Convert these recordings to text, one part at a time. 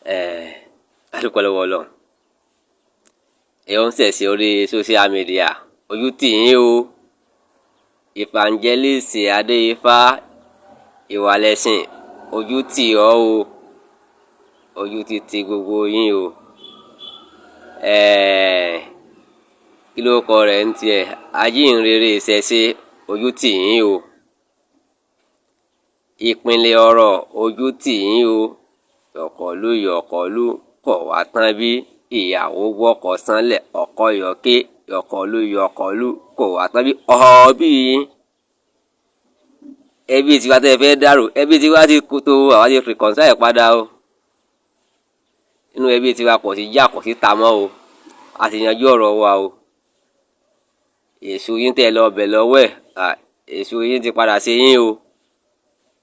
adúpẹ́ lọ́wọ́ Ọlọ́run. Èèyàn ń ṣẹ̀ṣẹ̀ orí social media ojú tì yín o. Evangelist Adéifá Ìwàlẹ́sìn ojú tì ọ́ o. Ojú ti gbogbo yín o. Kí ló kọ rẹ̀ ń tiẹ̀? Ajínrere ìṣẹ̀ṣe ojú tì yín o. Ìpínlẹ̀ ọ̀rọ̀ ojú tì yín o. Yọ̀kọ̀lú kọ̀ wá tán bí ìyàwó gbọ́kọ̀ sánlẹ̀ ọkọ yọ̀ké yọ̀kọ̀lú kọ̀ wá tán bí ọ̀bí yín. Ẹbí tiwa tẹ́ fẹ́ dárò ẹbí tiwa ti tó àwa ti reconcile padà o. Inú ẹbí tiwa kò sí jà kò sí ta mọ́ o. A ti yanjú ọ̀rọ̀ wa o. Èṣù yín tẹ́ lọ bẹ̀ lọ́wọ́ ẹ̀ èṣù yín ti padà sí yín o.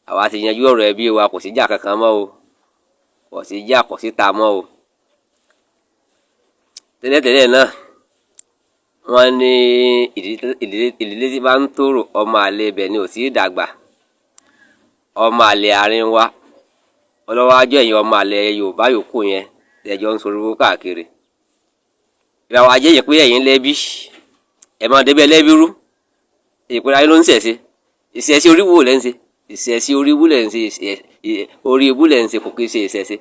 Àwa ti yanjú ọ̀rọ̀ ẹbí wa kò sí jà kankan mọ́ o. Kò sí jà kò sí ta mọ́ o. Tẹ́lẹ̀tẹ́lẹ̀ náà wọ́n ní ìdílé tí bá ń tòrò ọmọ àlè ibẹ̀ ni ò sí dàgbà. Ọmọ àlè àárín wa ọlọ́wọ́ ajọ́ ẹ̀yìn ọmọ àlè Yorùbá yòókù yẹn tẹ̀jọ́ ń sorúkọ káàkiri. Ìràwọ̀ ajé yìí pé ẹ̀yin lẹ́bí ẹ̀ máa débẹ̀ lẹ́bí rú. Ìpínlẹ̀ ayé ló ń ṣẹ̀ṣẹ̀ ìṣẹ̀ṣe orí wo lẹ́ ń ṣe ìṣẹ̀ṣe orí ibú lẹ́ ń ṣe orí ibú lẹ́ ń ṣe kò kí ṣe ìṣẹ̀ṣe.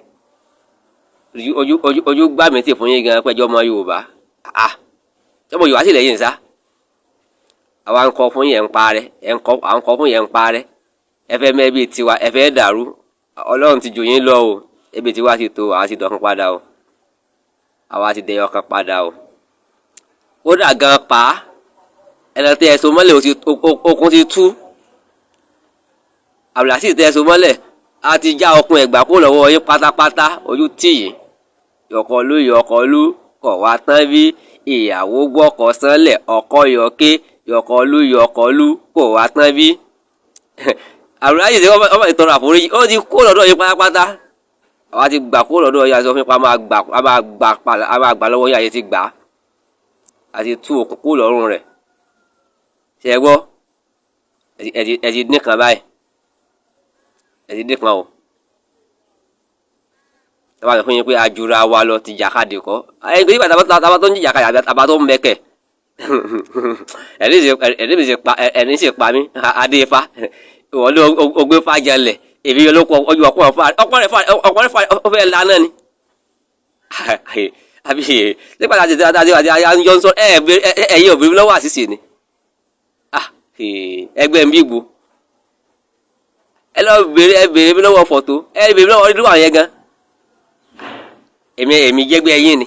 Ojú gbá mi tì fún yín gan pẹ́jọ́ ọmọ Yorùbá ọmọ Yorùbá sì lẹ́yìn sá. Àwa ń kọ fún yẹn ń parẹ́ à ń kọ fún yẹn ń parẹ́. Ẹ fẹ́ mẹ́bí tiwa ẹ fẹ́ dàrú Ọlọ́run ti jù yín lọ o. Ẹbí tiwa ti tó àwa ti dọ̀kan padà o. Àwa ti dẹyọ kan padà o. Kódà gan pa ẹnì tẹ́ ẹ so mọ́lẹ̀ okùn ti tú. Abdulaziz tẹ́ ẹ so mọ́lẹ̀ a ti já okùn ẹ̀gbà kó lọ́wọ́ yín pátápátá ojú tì yín. Yọ̀kọ̀lú kọ̀ wá tán bí ìyàwó gbọ́kọ̀ sánlẹ̀ ọkọ yọ̀ké yọ̀kọ̀lú kọ̀ wá tán bí. Abdulaziz ọmọ ìtọrọ àforíjì ó ti kó lọ́dọ̀ yín pátápátá. Àwa ti gbà kó lọ́dọ̀ yín aṣọ fún ipa a máa gbà lọ́wọ́ yín àyè ti gbà. A ti tú okùn kó lọ́rùn rẹ̀. Ṣé ẹ gbọ́? Ẹ ti dín kan báyìí. Ẹ ti dín kan o. Tọ́ba sọ fún yín pé ajura wa lọ ti jàkadì kọ́. Ẹ̀yin kò ní ìgbà tábà tó ń jí jàkadì àbá tó ń mẹ́kẹ̀. Ẹ̀rín sì pa mí Adéifá. Ìwọ́n ló ogbé fàjẹlẹ̀ èmi yóò ló kọ ojú ọkùnrin fa ọkùnrin fa ó fẹ́ la náà ni. Àbí nígbà tí a ń jọ ń sọ ẹ̀yin obìnrin lọ́wọ́ àṣìṣe ni. Ẹgbẹ́ ń bí gbó. Ẹ lọ bèrè mi lọ́wọ́ fọ̀tò ẹ bèrè mi lọ́wọ́ ọdún àwọn yẹn gan. Èmi jẹ́gbẹ́ yín ni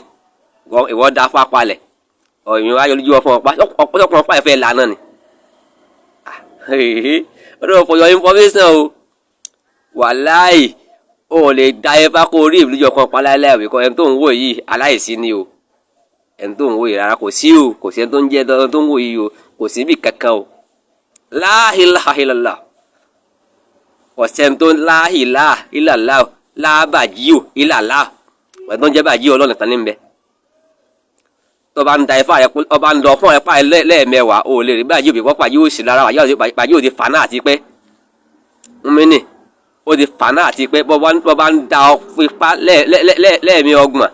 ìwọ da fún apalẹ̀ ọ̀yìn wáyé olójú ọ̀fọ̀ ọ̀pọ̀lọpọ̀ ọ̀pá ẹ̀fẹ́ lànà ni. Ọdún for your information o wàláì o lè da ẹfá kó rí ìlú ọkàn pa láìláì wíkọ ẹni tó ń wò yìí aláìsí ni o ẹni tó ń wò yìí rárá kò sí o kò sí ẹni tó ń jẹ́ ẹni tó ń wò yìí o kò sí bí kankan o la ilaha illallah kò sẹ́ni tó la ilaha illallah lábàjí o ìlàlá ẹ̀ tó ń jẹ́ bàjí Ọlọ́run tán ní bẹ. Tó bá ń da ifá rẹ ọba ń lọ fún ẹ pa lẹ́ẹ̀mẹwàá o lè rí bàjí òbí pọ́ pàjí òsì lára bàjí òdi fàánà àti pẹ́ mímí ó di fàánà àti pẹ́ bọ́ bá ń da ọ fipá lẹ́ẹ̀mí ọgbọ̀n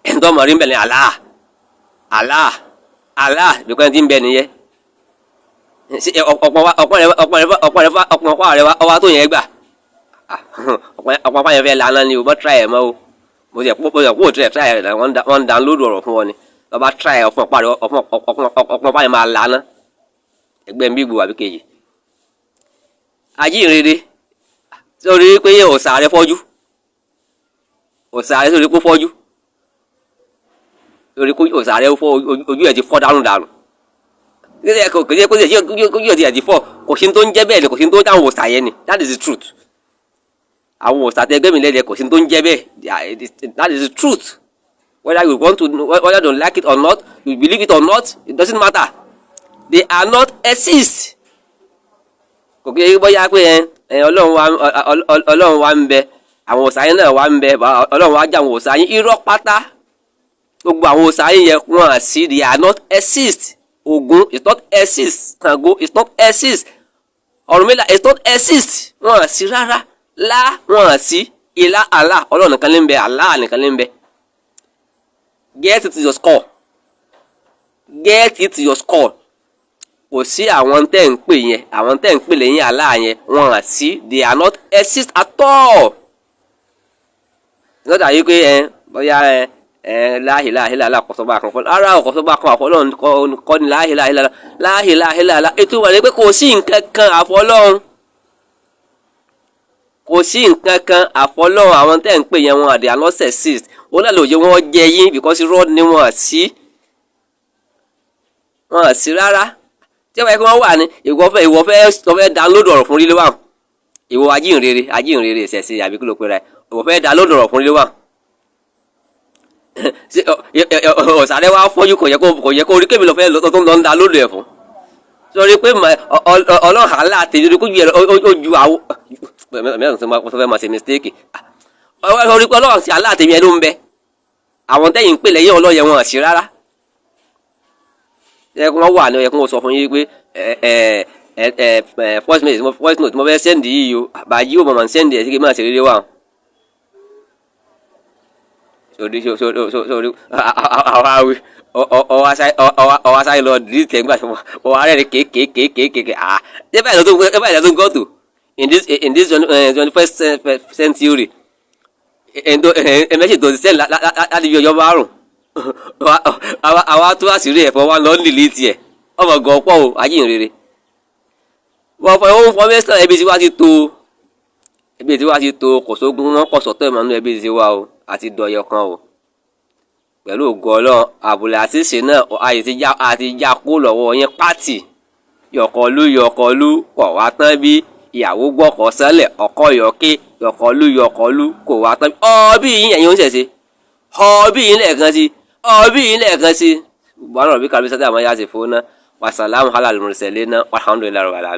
ẹ̀ ń tọ́ mọ̀ rí ń bẹ̀ ní Allah bíkọ́ ẹni tí ń bẹ nìyẹn ọ̀pọ̀ rẹ ọwá tó yẹn gbà ọ̀pọ̀ yẹn fẹ́ lànà ni o bọ́ tíráyẹ̀ mọ́ o mo jẹ́ kó tíráyẹ̀ rẹ̀ wọ́n ń dánlódù ọ̀rọ̀ fún wọn ni lọ́ bá tíráyẹ̀ ọ̀pọ̀ yẹn máa lànà ẹgbẹ́ ń bí gbò àbí kejì. Ajínrere sórí pé òòṣà rẹ fọ́jú òòṣà rẹ sórí pé fọ́jú sórí pé òòṣà rẹ ojú ẹ̀ ti fọ́ dànù kò sí ojú ẹ̀ ti fọ́ kò sí tó ń jẹ́ bẹ́ẹ̀ ni kò sí tó ń dáhùn òòṣà yẹn ni that is the truth. Àwọn òòṣà tẹgbẹ́ mi lẹ́dẹ̀ẹ́ kò sí tó ń jẹ́ bẹ́ẹ̀ that is the truth. Whether you want to whether you don't like it or not you believe it or not it doesn't matter they are not exist. Kò kí bóyá pé Ọlọ́run wa ń bẹ àwọn òòṣà yín náà wa ń bẹ Ọlọ́run wa jẹ́ àwọn òòṣà yín irọ́ pátá gbogbo àwọn òòṣà yín yẹn wọ́n à sí they are not exist. Ògún is not exist Ṣàngó is not exist Ọ̀rúnmìlà is not exist wọ́n à sí rárá lá wọ́n à sí ilá Allah ọlọ́run nìkan ló ń bẹ, Allah nìkan ló ń bẹ. Get it to your score. Get it to your score. Kò sí àwọn tẹ́ ń pè yẹn, àwọn tẹ́ ń pè lẹ́yìn Allah yẹn, wọ́n à sí, they are not exist at all. Lọ́dà yìí pé bóyá la ilaha illallah kò sọ́ba kan fún ara ò kò sọ́ba kan àfọlọ́run kọ́ ni la ilaha illallah, la ilaha illallah. Ètò wà ní pé kò sí nǹkan kan àfọlọ́run. Kò sí nǹkan kan àfọlọ́run. Àwọn tẹ́ ń pè yẹn wọn they are not exist. Ó náà lòye wọn jẹ yín because irọ́ ni wọn à sí. Wọn à sí rárá. Tí wọ́n yẹ kí wọ́n wà ní ìwọ fẹ́ download ọ̀rọ̀ fún Rílé wà. Ìwọ ajínrere ìṣẹ̀ṣe àbí kí ló pe ra ẹ̀. Ìwọ fẹ́ download ọ̀rọ̀ fún Rílé wà. Ọ̀sàrẹ́ wa fọ́jú kò yẹ kó orí kébì lọ fẹ́ lọ tó ń lọ ń download ẹ̀ fún. Sọrí pé ọlọ́run àlá tèmi kó ju ó ju àwọ mẹ́rin tó fẹ́ máa ṣe mistake. Sọrí pé ọlọ́run sí àlá tèmi ẹ̀ ló ń bẹ. Àwọn tẹ́yìn ń pè lẹ́yìn ọlọ́yẹ wọn àṣì rárá. Ẹ kí wọ́n wà ní ẹ kí wọ́n sọ fún yín pé voice note mo fẹ́ send yìí o àbáyé ò mọ̀ send ẹ̀ sí kí n máa ṣe Rílé wà. Sori ọwọ́ sáyé lọ delete ẹ̀ nígbà tí wọ́n arẹ́ rẹ̀ kéékèèké ṣé báyìí lọ tó ń gọ́tò in this 21st century ẹ̀mẹ́sì tó ti sẹ́ni láti fi ọjọ́ márùn-ún àwa tó àṣírí ẹ̀fọ́ wa lọ delete ẹ̀ ọmọ gan pọ̀ o ajínrere wọ́n fọ ohun fọ mẹ́sàn-án ẹbí tí wá ti tó kò sógun wọn kò sọ̀tọ̀ ìmọ̀nú ẹbí tí wá o àti dọ̀yọ̀ kan o pẹ̀lú ògo Ọlọ́run àbùlẹ̀ àṣìṣe náà àti já kó lọ́wọ́ yẹn pátì yọ̀kọ̀lú kọ̀ wá tán bí ìyàwó gbọ́kọ̀ sẹ́lẹ̀ ọkọ yọ̀ké yọ̀kọ̀lú kò wá tán bí ọbí yín ẹ̀yin ó ń ṣẹ̀ṣe ọbí yín lẹ́ẹ̀kan sí gbọ́dọ̀ bí kàbí sọ́dọ̀ àmọ́ yá ṣe fún náà wàsálàmù halal mùrùsẹ̀lẹ́ náà wàhálà